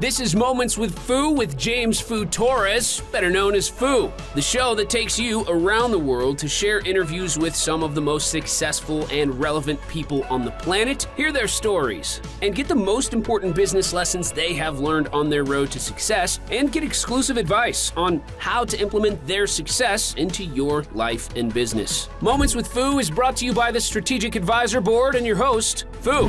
This is Moments with Foo with James Foo Torres, better known as Foo, the show that takes you around the world to share interviews with some of the most successful and relevant people on the planet, hear their stories, and get the most important business lessons they have learned on their road to success, and get exclusive advice on how to implement their success into your life and business. Moments with Foo is brought to you by the Strategic Advisor Board and your host, Foo.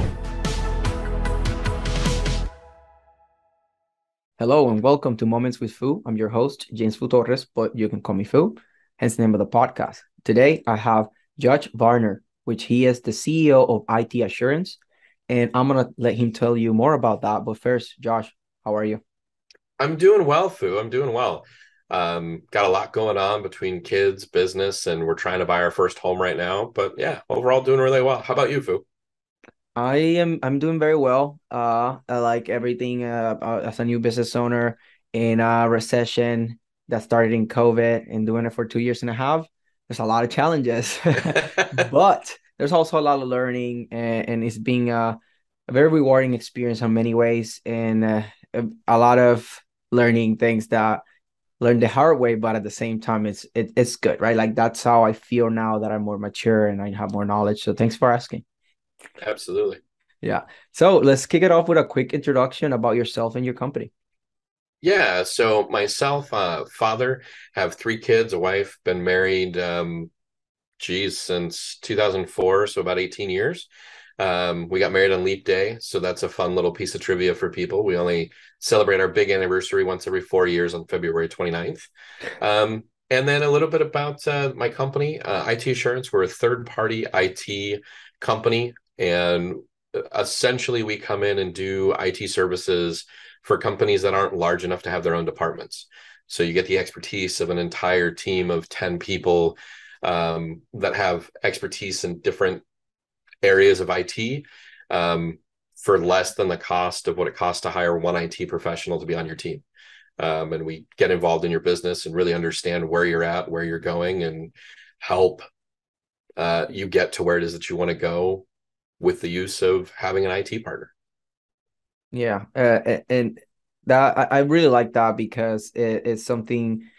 Hello and welcome to Moments with Foo. I'm your host, James Foo Torres, but you can call me Foo, hence the name of the podcast. Today, I have Judge Varner, which he is the CEO of IT Assurance, and I'm going to let him tell you more about that. But first, Josh, how are you? I'm doing well, Foo. I'm doing well. Got a lot going on between kids, business, and we're trying to buy our first home right now. But yeah, overall doing really well. How about you, Foo? I'm doing very well. I like everything as a new business owner in a recession that started in COVID and doing it for 2 years and a half. There's a lot of challenges, but there's also a lot of learning, and it's being a very rewarding experience in many ways, and a lot of learning things that learned the hard way, but at the same time, it's good, right? Like that's how I feel now that I'm more mature and I have more knowledge. So thanks for asking. Absolutely. Yeah. So let's kick it off with a quick introduction about yourself and your company. Yeah. So myself, father, have three kids, a wife, been married, since 2004, so about 18 years. We got married on Leap Day, so that's a fun little piece of trivia for people. We only celebrate our big anniversary once every 4 years on February 29th. And then a little bit about my company, IT Assurance. We're a third-party IT company, and essentially we come in and do IT services for companies that aren't large enough to have their own departments. So you get the expertise of an entire team of 10 people that have expertise in different areas of IT for less than the cost of what it costs to hire one IT professional to be on your team. And we get involved in your business and really understand where you're at, where you're going, and help you get to where it is that you want to go with the use of having an IT partner. Yeah. And that I really like that because it's something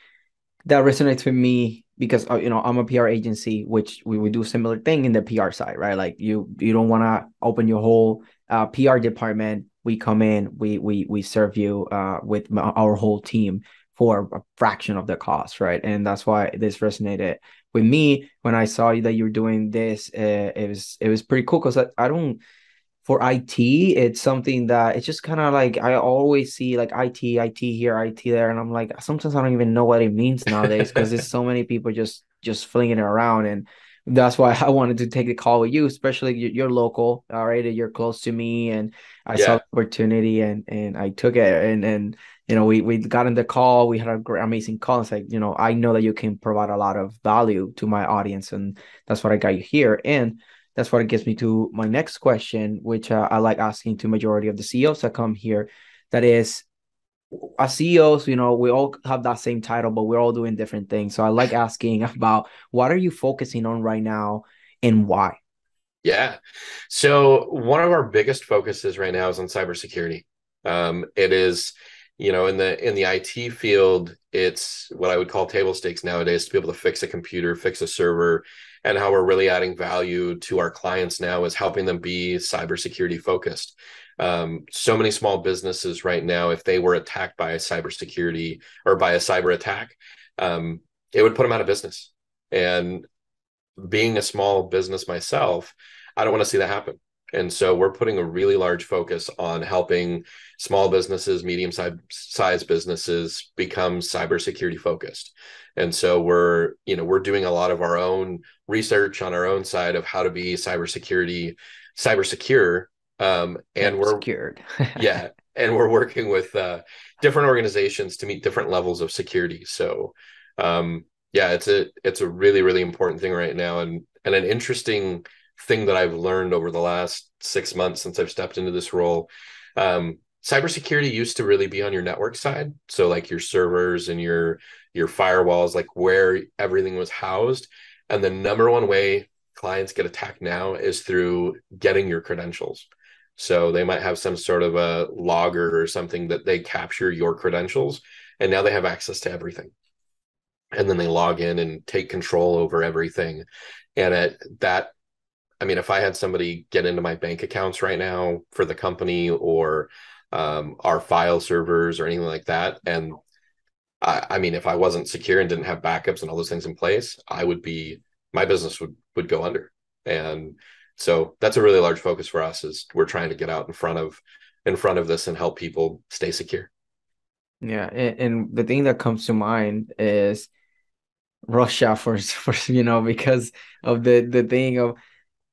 that resonates with me because, I'm a PR agency, which we would do a similar thing in the PR side, right? Like you don't want to open your whole PR department. We come in, we serve you with our whole team for a fraction of the cost, right? And that's why this resonated with me when I saw that you're doing this. It was pretty cool because I don't. For IT, it's something that it's just kind of like I always see like IT here, IT there, and I'm like sometimes I don't even know what it means nowadays because there's so many people just flinging it around, and that's why I wanted to take the call with you, especially you're local, all right, you're close to me, and I saw Yeah. the opportunity and I took it, and we got in the call, we had a great, amazing call. It's like I know that you can provide a lot of value to my audience, and that's what I got you here, and that's what it gets me to my next question, which I like asking to majority of the CEOs that come here. That is, as CEOs, we all have that same title, but we're all doing different things. So I like asking about what are you focusing on right now and why? Yeah. So one of our biggest focuses right now is on cybersecurity. It is, in the IT field, it's what I would call table stakes nowadays to be able to fix a computer, fix a server. And how we're really adding value to our clients now is helping them be cybersecurity focused. So many small businesses right now, if they were attacked by a cybersecurity or by a cyber attack, it would put them out of business. And being a small business myself, I don't want to see that happen. And so we're putting a really large focus on helping small businesses, medium-sized businesses become cybersecurity focused. And so we're doing a lot of our own research on our own side of how to be cybersecure. And we're Secured. yeah, and we're working with different organizations to meet different levels of security. So yeah, it's a really, really important thing right now, and an interesting thing that I've learned over the last 6 months since I've stepped into this role. Cybersecurity used to really be on your network side. So like your servers and your firewalls, like where everything was housed. And the number one way clients get attacked now is through getting your credentials. So they might have some sort of a logger or something that they capture your credentials, and now they have access to everything. And then they log in and take control over everything. And at that, I mean, if I had somebody get into my bank accounts right now for the company, or our file servers or anything like that, and I mean, if I wasn't secure and didn't have backups and all those things in place, my business would go under. And so that's a really large focus for us, is we're trying to get out in front of this and help people stay secure. Yeah, and the thing that comes to mind is Russia for because of the thing of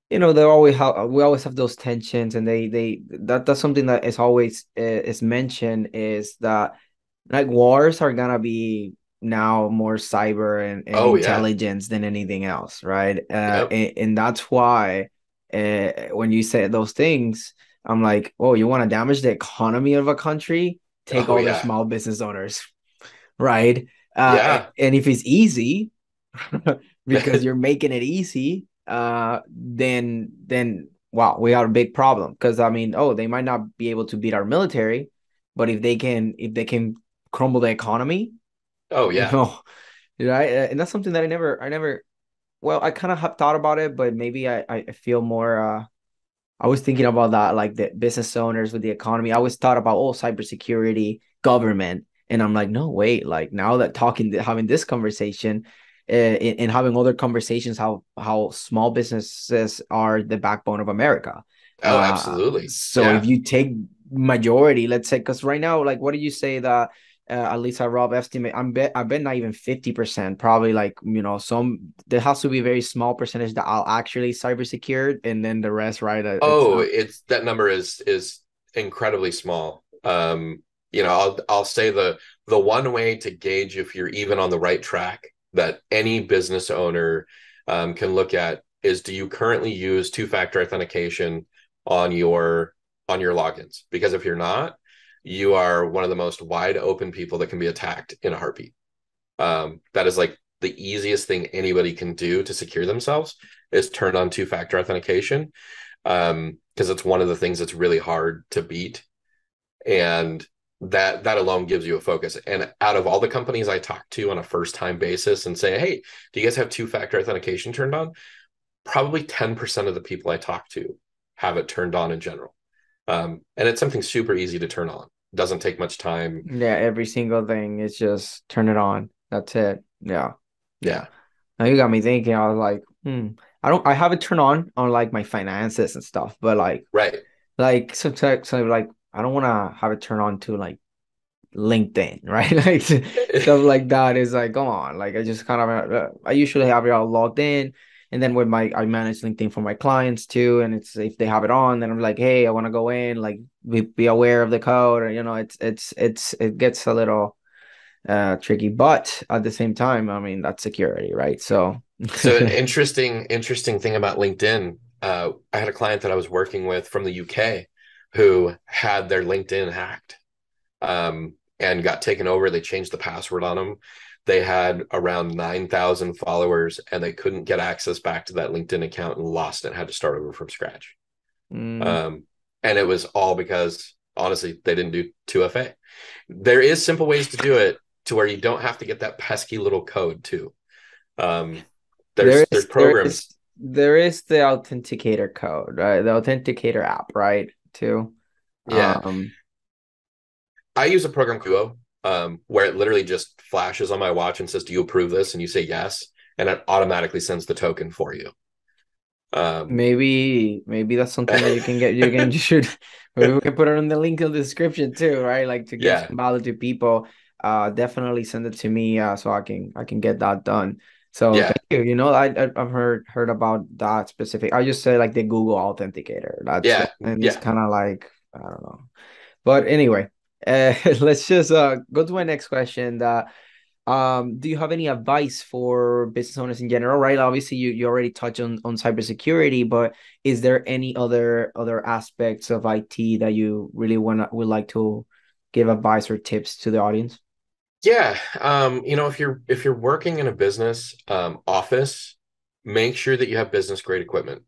they always have we always have those tensions, and that's something that is always is mentioned, is that like wars are gonna be now more cyber and Oh yeah. intelligence than anything else, right? Yep. And that's why when you say those things, I'm like, oh, you want to damage the economy of a country? Take Oh all their yeah. small business owners, right? Yeah. And if it's easy, because you're making it easy, then wow, we have a big problem. Because I mean, oh, they might not be able to beat our military, but if they can crumble the economy, Oh you yeah. know, right? And that's something that I never. Well, I kind of have thought about it, but maybe I feel more. I was thinking about that, like the business owners with the economy. I always thought about, oh, cybersecurity, government, and I'm like, no, wait. Like now that having this conversation, and having other conversations, how small businesses are the backbone of America. Oh, absolutely. So if Yeah. you take majority, let's say, because right now, like, what do you say that? At least I rough estimate. I bet not even 50%. Probably like some. There has to be a very small percentage that I'll actually cyber secured, and then the rest, right? It's Oh, not. it's that number is incredibly small. I'll say the one way to gauge if you're even on the right track that any business owner can look at is, do you currently use two-factor authentication on your logins? Because if you're not, you are one of the most wide open people that can be attacked in a heartbeat. That is like the easiest thing anybody can do to secure themselves, is turn on two-factor authentication, because it's one of the things that's really hard to beat. And that alone gives you a focus. And out of all the companies I talk to on a first time basis and say, hey, do you guys have two-factor authentication turned on? Probably 10% of the people I talk to have it turned on in general. And it's something super easy to turn on. Doesn't take much time. Yeah, every single thing is just turn it on. That's it. Yeah, yeah. Yeah. Now you got me thinking. I was like, I have it turned on like my finances and stuff, but Right. sometimes so like I don't want to have it turned on to like LinkedIn, right? Like stuff like that is like, come on. Like I just kind of I usually have it all logged in, and then with I manage LinkedIn for my clients too, and it's if they have it on, then I'm like, hey, I want to go in, like be aware of the code, or it gets a little tricky, but at the same time, I mean that's security, right? So So an interesting thing about LinkedIn. I had a client that I was working with from the UK who had their LinkedIn hacked, and got taken over. They changed the password on them. They had around 9,000 followers, and they couldn't get access back to that LinkedIn account and lost it, had to start over from scratch. mm, Um, and it was all because, honestly, they didn't do 2FA. There is simple ways to do it to where you don't have to get that pesky little code too. Um, there there's is there is programs. there is the authenticator code, right? The authenticator app, right? Too. Yeah. Um, I use a program Kuo, where it literally just flashes on my watch and says, "Do you approve this?" And you say yes, and it automatically sends the token for you. Um, maybe that's something that you can get. You should. Maybe we can put it in the link in the description too, right? Like to give yeah, some value to people. Definitely send it to me, so I can get that done. So yeah, thank you. I've heard about that specific. I just say like the Google Authenticator. That's yeah, and it's yeah, kind of like I don't know. But anyway, let's just go to my next question. Do you have any advice for business owners in general? Right, obviously you already touched on cybersecurity, but is there any other aspects of IT that you really would like to give advice or tips to the audience? yeah. If you're working in a business office, make sure that you have business grade equipment.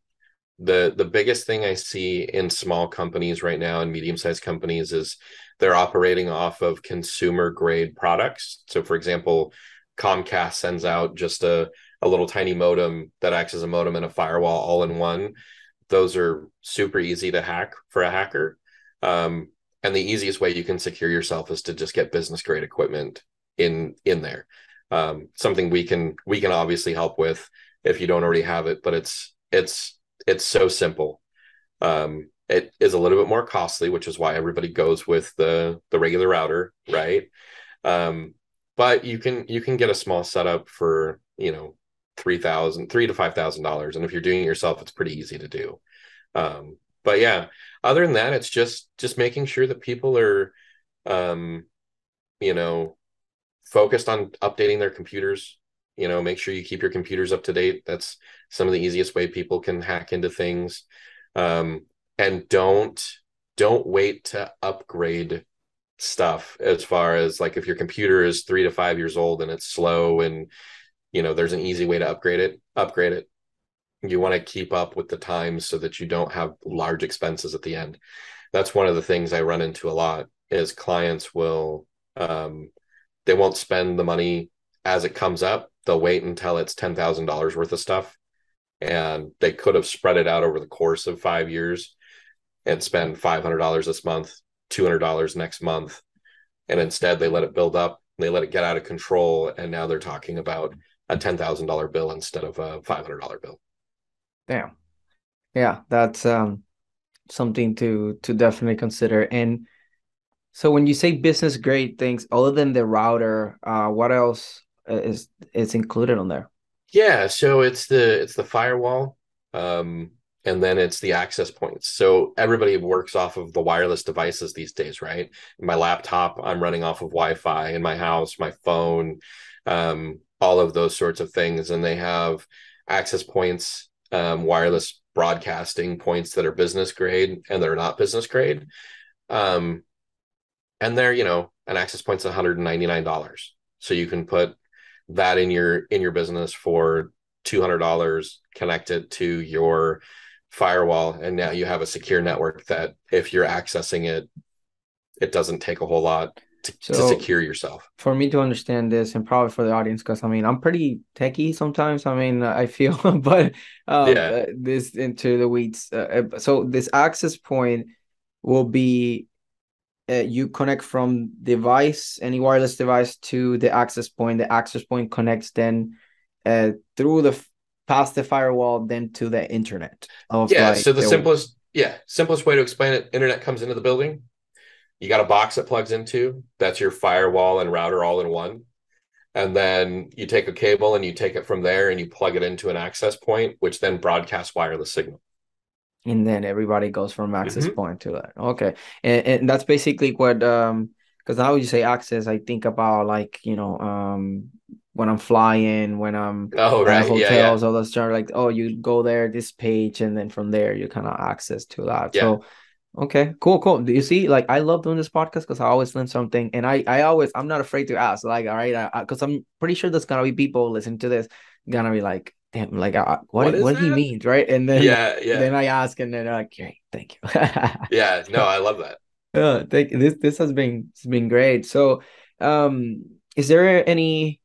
The biggest thing I see in small companies right now and medium-sized companies is they're operating off of consumer grade products. So for example, Comcast sends out just a little tiny modem that acts as a modem and a firewall all in one. Those are super easy to hack for a hacker. And the easiest way you can secure yourself is to just get business grade equipment in there. Something we can obviously help with if you don't already have it, but it's so simple. It is a little bit more costly, which is why everybody goes with the regular router, right? But you can get a small setup for, $3 to $5,000, and if you're doing it yourself, it's pretty easy to do. But yeah, other than that, it's just making sure that people are, um, you know, focused on updating their computers. Make sure you keep your computers up to date. That's some of the easiest way people can hack into things. And don't wait to upgrade stuff, as far as like if your computer is 3 to 5 years old and it's slow and there's an easy way to upgrade it. You want to keep up with the times so that you don't have large expenses at the end. That's one of the things I run into a lot is clients will they won't spend the money as it comes up. They'll wait until it's $10,000 worth of stuff, and they could have spread it out over the course of 5 years and spend $500 this month, $200 next month, and instead they let it build up. They let it get out of control, and now they're talking about a $10,000 bill instead of a $500 bill. Damn. Yeah, that's something to definitely consider. And so when you say business grade things, other than the router, what else is included on there? Yeah, so it's the firewall, and then it's the access points. So everybody works off of the wireless devices these days, right? My laptop, I'm running off of Wi-Fi. In my house, my phone, all of those sorts of things, and they have access points, wireless broadcasting points that are business grade and they're not business grade. And they're, an access point's $199. So you can put that in your business for $200, connect it to your firewall, and now you have a secure network that if you're accessing it, it doesn't take a whole lot to secure yourself. For me to understand this, and probably for the audience, because I'm pretty techie sometimes. I feel, but this into the weeds. So this access point will be you connect from any wireless device to the access point. The access point connects then through past the firewall, then to the internet. So the simplest way to explain it: internet comes into the building. You got a box that plugs into. That's your firewall and router all in one. And then you take a cable and you take it from there and you plug it into an access point, which then broadcasts wireless signal. And then everybody goes from access point to that. Okay. And that's basically what, because now you say access, I think about when I'm flying, when I'm at hotels, all those stuff, like, oh, you go there, this page, and then from there you kind of access to that. Yeah. So, okay, cool. Do you see, like, I love doing this podcast because I always learn something, and I'm not afraid to ask, like, all right, because I'm pretty sure there's gonna be people listening to this gonna be like, damn, like, what he means, right? And then then I ask, and then they're like, great, thank you. Yeah, no, I love that. This has been great. So, is there any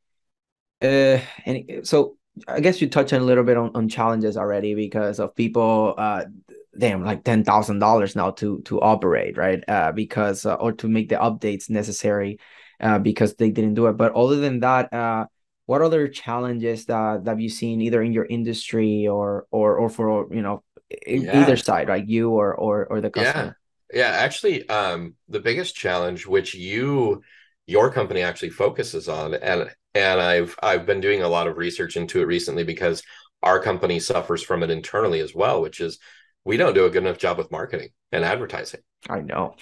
so I guess you touched on a little bit on challenges already because of people damn, like $10,000 now to operate, right? Because or to make the updates necessary because they didn't do it. But other than that, what other challenges that have you seen either in your industry or for either side, like you or the customer? Yeah, actually, the biggest challenge which your company actually focuses on, and I've been doing a lot of research into it recently because our company suffers from it internally as well, which is we don't do a good enough job with marketing and advertising. I know.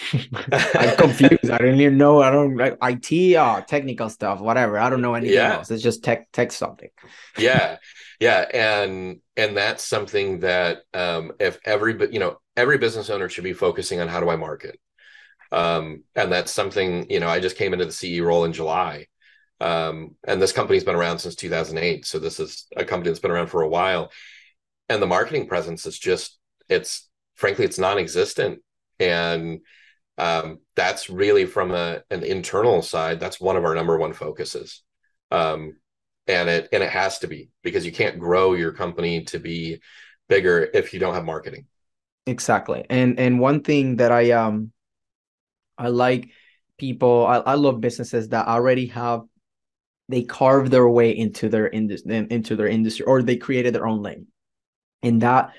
I'm confused. I don't even know. I don't like IT, technical stuff, whatever. I don't know anything else. It's just tech something. Yeah. And that's something that if every business owner should be focusing on how do I market. And that's something, I just came into the CE role in July. And this company's been around since 2008. So this is a company that's been around for a while. and the marketing presence is just, it's frankly, it's non-existent. And that's really from an internal side. That's one of our number one focuses. Um, and it has to be, because you can't grow your company to be bigger if you don't have marketing. Exactly. And one thing that I like people, I love businesses that already have, they carve their way into their industry, or they created their own lane. And that,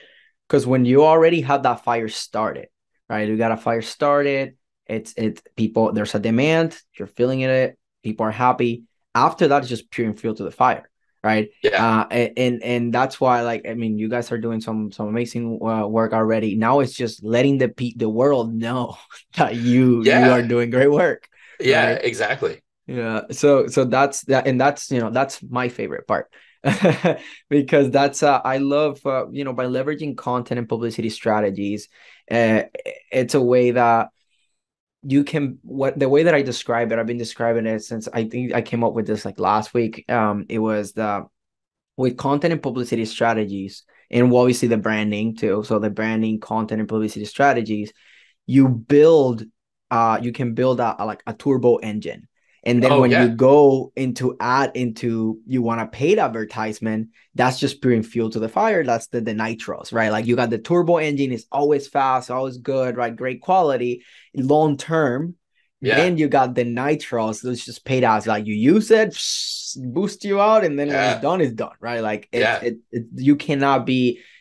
because when you already have that fire started, right? You got a fire started, it's people, there's a demand, you're feeling it, people are happy. After that, it's just pure and fuel to the fire, right? Yeah. And that's why, like, I mean, you guys are doing some amazing work already. Now it's just letting the world know that you are Yeah. doing great work, Yeah, right? exactly. Yeah. So that's that, and that's, that's my favorite part. Because that's I love, by leveraging content and publicity strategies. uh it's a way that you can, what the way that I describe it, I've been describing it since, I think I came up with this like last week. It was the, with content and publicity strategies, and obviously the branding too, so the branding, content, and publicity strategies, you can build like a turbo engine. And then Oh when you yeah. go into you want a paid advertisement, that's just pouring fuel to the fire. That's the nitros, right? Like, you got the turbo engine, is always fast, always good, right? Great quality, long term. Yeah. Then you got the nitros, which just paid ads. Like, you use it, boost you out, and then when Yeah. it's done, right? Like, Yeah.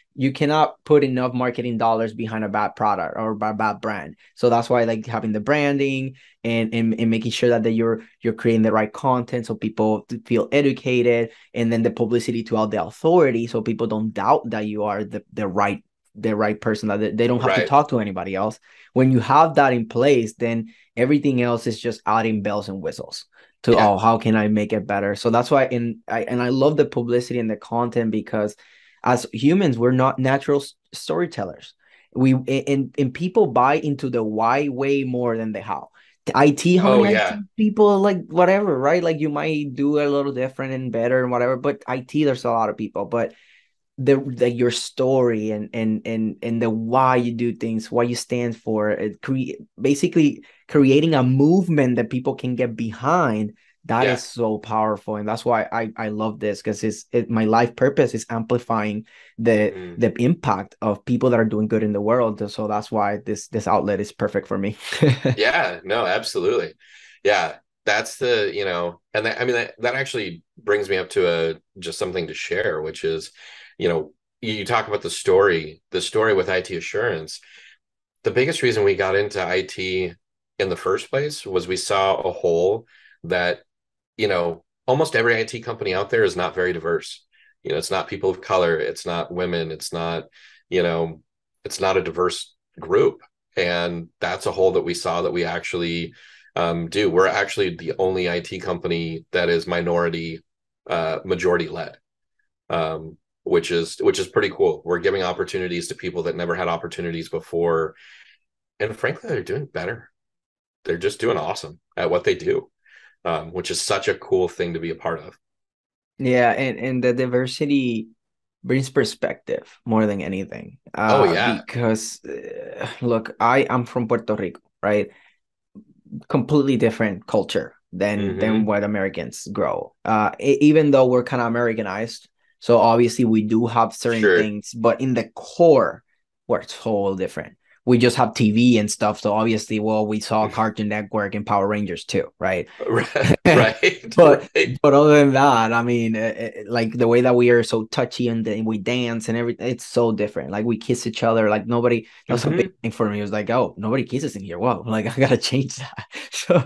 you cannot put enough marketing dollars behind a bad product or a bad brand. So that's why, like, having the branding and making sure that you're creating the right content, so people feel educated, and then the publicity to all the authority, so people don't doubt that you are the right person, that they don't have to Right. talk to anybody else. When you have that in place, then everything else is just adding bells and whistles to, Yeah. oh, how can I make it better? So that's why, I love the publicity and the content, because as humans, we're not natural storytellers. And people buy into the why way more than the how. The IT, how Oh many yeah. IT people, like, whatever, right? Like, you might do a little different and better and whatever, but IT, there's a lot of people. But the your story and the why you do things, why you stand for it, basically creating a movement that people can get behind. That Yeah. is so powerful, and that's why I love this, because my life purpose is amplifying the Mhm. the impact of people that are doing good in the world. So that's why this outlet is perfect for me. Yeah, no, absolutely. Yeah, that's the, and that, I mean, that actually brings me up to just something to share, which is, you talk about the story with IT assurance. The biggest reason we got into IT in the first place was we saw a hole that, almost every IT company out there is not very diverse. It's not people of color, it's not women, you know, it's not a diverse group. And that's a hole that we saw that we actually do. We're actually the only IT company that is minority majority led, which is pretty cool. We're giving opportunities to people that never had opportunities before, and frankly, they're doing better. They're just doing awesome at what they do, which is such a cool thing to be a part of. Yeah, and the diversity brings perspective more than anything. Oh yeah. Because look, I am from Puerto Rico, right? Completely different culture than Hmm. what Americans grow. Even though we're kind of Americanized, so obviously we do have certain Sure. things, but in the core, we're totally different. We just have TV and stuff, so obviously, well, we saw Cartoon Network and Power Rangers too, right? Right. but Right. but other than that, I mean, like, the way that we are so touchy and we dance and everything, it's so different. Like, we kiss each other, like, nobody. That's a big Hmm. thing for me. It was like, oh, nobody kisses in here. Whoa, like, I gotta change that. So,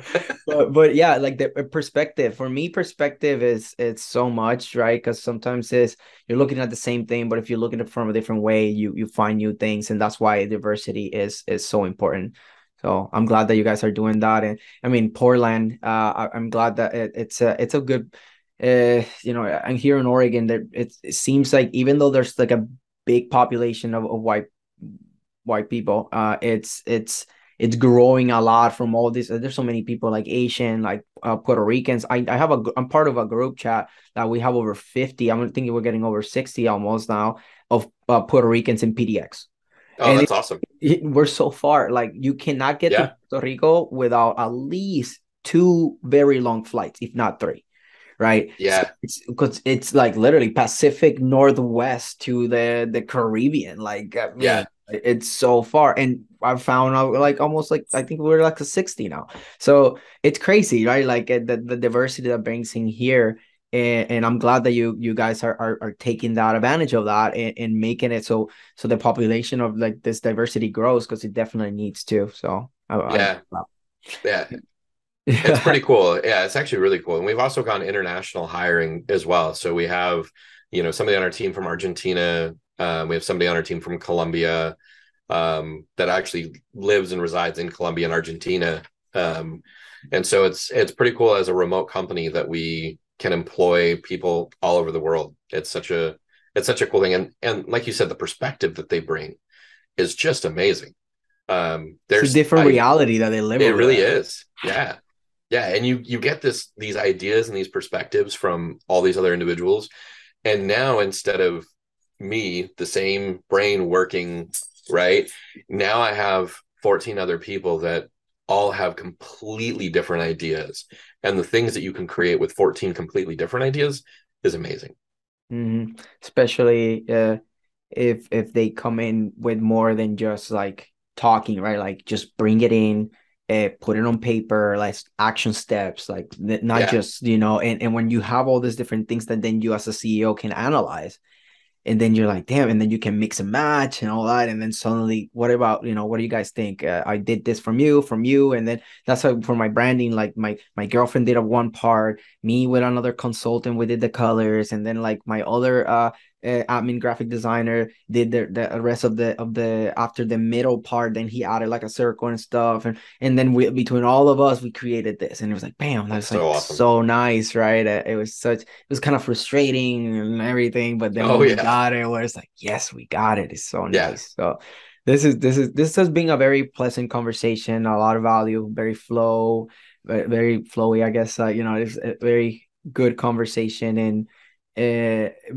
but yeah, like, the perspective for me, perspective is, it's so much, right? Because sometimes you're looking at the same thing, but if you look at it from a different way, you find new things, and that's why diversity is so important. So I'm glad that you guys are doing that. And I mean, Portland, I'm glad that it's a good, I'm here in Oregon. That it seems like, even though there's like a big population of white people, it's growing a lot from all this. There's so many people, like Asian, like Puerto Ricans. I'm part of a group chat that we have over 50. I'm thinking we're getting over 60 almost now, Puerto Ricans in PDX. Oh, that's awesome. We're so far. Like, you cannot get to Puerto Rico without at least 2 very long flights, if not 3. Right. Yeah. So it's because it's like literally Pacific Northwest to the Caribbean. Like, I mean, it's so far. And I found out like almost like, I think we're like a 60 now. So it's crazy, right? Like the diversity that brings in here. And I'm glad that you guys are taking that advantage of that and making it so the population of like this diversity grows, because it definitely needs to. So yeah. It's pretty cool. Yeah, it's actually really cool. And we've also gone international hiring as well. So we have, somebody on our team from Argentina. We have somebody on our team from Colombia that actually lives and resides in Colombia and Argentina. And so it's pretty cool as a remote company that we can employ people all over the world. It's such a cool thing. And like you said, the perspective that they bring is just amazing. There's a different reality that they live in. It really is. Yeah. Yeah. And you get these ideas and these perspectives from all these other individuals. And now, instead of me, the same brain working, right, now I have 14 other people that all have completely different ideas. And the things that you can create with 14 completely different ideas is amazing. Mm-hmm. Especially if they come in with more than just like talking, right? Like, just bring it in, put it on paper, like action steps, like not just, and when you have all these different things that then you as a CEO can analyze, and then you're like, damn, and then you can mix and match and all that, and then suddenly, what about, what do you guys think? I did this from you, and then that's how for my branding, like my girlfriend did a one part, me with another consultant, we did the colors, and then like my other admin graphic designer did the rest of the after the middle part, then he added like a circle and stuff, and then between all of us we created this, and it was like, bam, that's so like awesome. So nice, right? It was kind of frustrating and everything, but then we got it, where it's like, yes, we got it. It's so nice. So this has been a very pleasant conversation, a lot of value, very very flowy, I guess. It's a very good conversation, and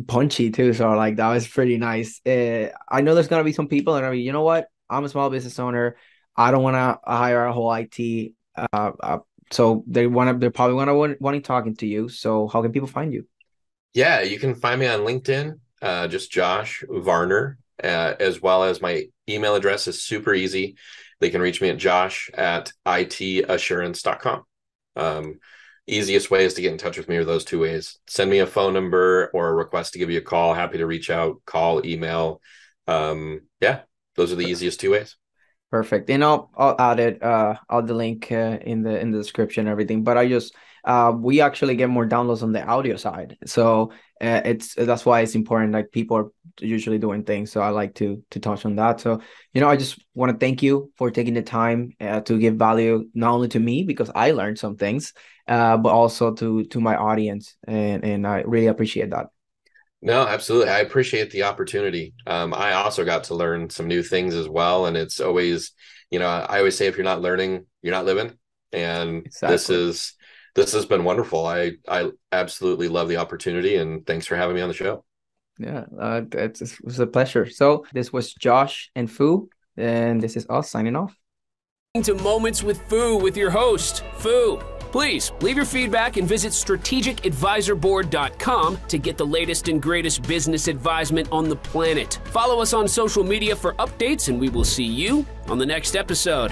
punchy too, so like that was pretty nice. I know there's gonna be some people that are gonna be, you know what, I'm a small business owner, I don't want to hire a whole IT, so they're probably wanting talking to you. So how can people find you? Yeah, you can find me on LinkedIn, just Josh Varner, as well as my email address is super easy. They can reach me at josh@itassurance.com. Easiest way is to get in touch with me are those 2 ways. Send me a phone number or a request to give you a call. Happy to reach out, call, email. Those are the easiest 2 ways. Perfect. And I'll add it, I'll the link in the description and everything. But I just we actually get more downloads on the audio side. So that's why it's important. Like, people are usually doing things. So I like to touch on that. So, I just want to thank you for taking the time to give value, not only to me, because I learned some things, but also to my audience. And I really appreciate that. No, absolutely. I appreciate the opportunity. I also got to learn some new things as well. And it's always, I always say, if you're not learning, you're not living. And exactly. This has been wonderful. I absolutely love the opportunity, and thanks for having me on the show. Yeah, it was a pleasure. So this was Josh and Foo, and this is us signing off. To Moments with Foo with your host, Foo. Please leave your feedback and visit strategicadvisorboard.com to get the latest and greatest business advisement on the planet. Follow us on social media for updates, and we will see you on the next episode.